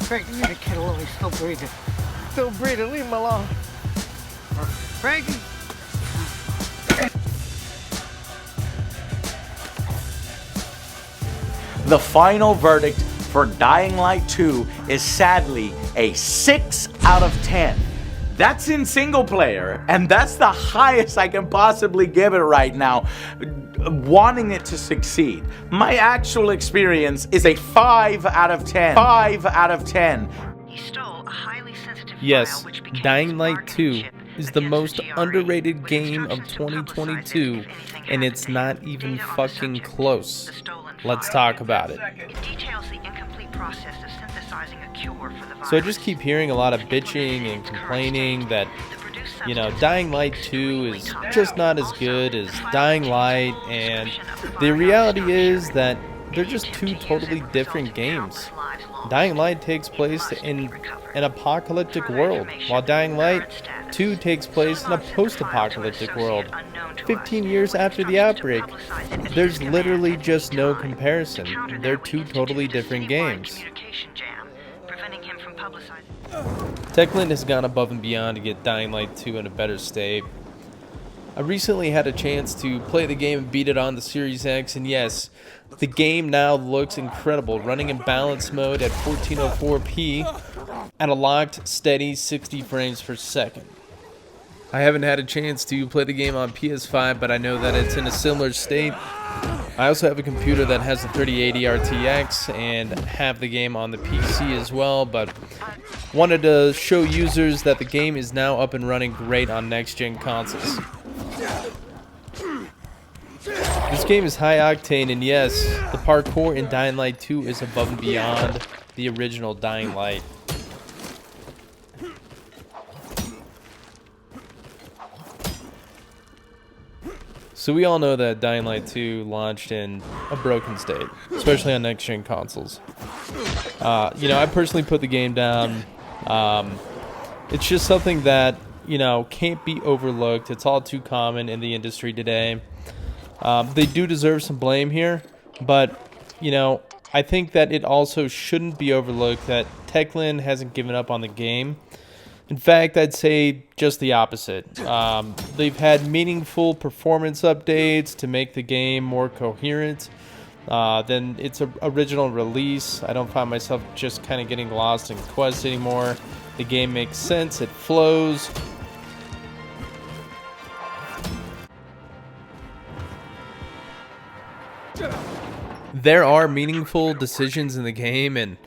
Frank, leave the kid alone. He's still breathing. Still breathing. Leave him alone. Frankie. The final verdict for Dying Light 2 is sadly a 6 out of 10. That's in single player, and that's the highest I can possibly give it right now, wanting it to succeed. My actual experience is a 5 out of 10. 5 out of 10. He stole a highly sensitive Yes, file which became Dying his Light bargaining 2 chip is the against most the GRE, underrated with game of instructions to publicize it 2022, if anything and happened it's to not him. even Data on the fucking subject, close. the stolen Let's file. talk about it. It details the incomplete process of synthesizing a cure for the virus. So I just keep hearing a lot of bitching and complaining that, you know, Dying Light 2 is just not as good as Dying Light, and the reality is that they're just two totally different games. Dying Light takes place in an apocalyptic world, while Dying Light 2 takes place in a post-apocalyptic world. 15 years after the outbreak, there's literally just no comparison. They're two totally different games. Techland has gone above and beyond to get Dying Light 2 in a better state. I recently had a chance to play the game and beat it on the Series X, and yes, the game now looks incredible, running in balance mode at 1404p at a locked, steady 60 frames per second. I haven't had a chance to play the game on PS5, but I know that it's in a similar state. I also have a computer that has a 3080 RTX and have the game on the PC as well, but wanted to show users that the game is now up and running great on next-gen consoles. This game is high octane, and yes, the parkour in Dying Light 2 is above and beyond the original Dying Light. So we all know that Dying Light 2 launched in a broken state, especially on next-gen consoles. You know, I personally put the game down. It's just something that, you know, can't be overlooked. It's all too common in the industry today. They do deserve some blame here, but, you know, I think that it also shouldn't be overlooked that Techland hasn't given up on the game. In fact, I'd say just the opposite. They've had meaningful performance updates to make the game more coherent than its original release. I don't find myself just kind of getting lost in quests anymore. The game makes sense, it flows. There are meaningful decisions in the game, and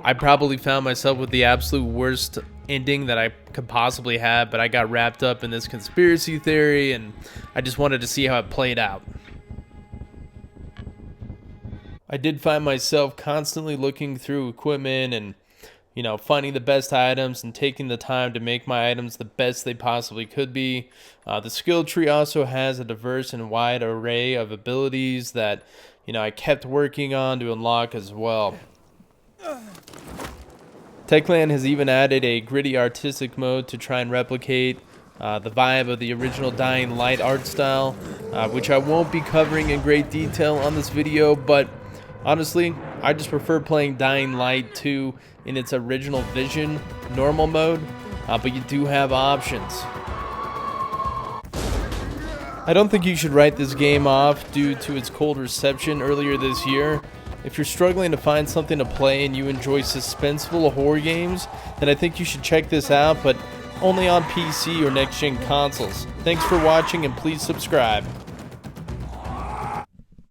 I probably found myself with the absolute worst ending that I could possibly have, but I got wrapped up in this conspiracy theory, and I just wanted to see how it played out. I did find myself constantly looking through equipment and, you know, finding the best items and taking the time to make my items the best they possibly could be. The skill tree also has a diverse and wide array of abilities that, you know, I kept working on to unlock as well. Techland has even added a gritty artistic mode to try and replicate the vibe of the original Dying Light art style, which I won't be covering in great detail on this video, but honestly, I just prefer playing Dying Light 2 in its original vision, normal mode, but you do have options. I don't think you should write this game off due to its cold reception earlier this year. If you're struggling to find something to play and you enjoy suspenseful horror games, then I think you should check this out, but only on PC or next-gen consoles. Thanks for watching, and please subscribe.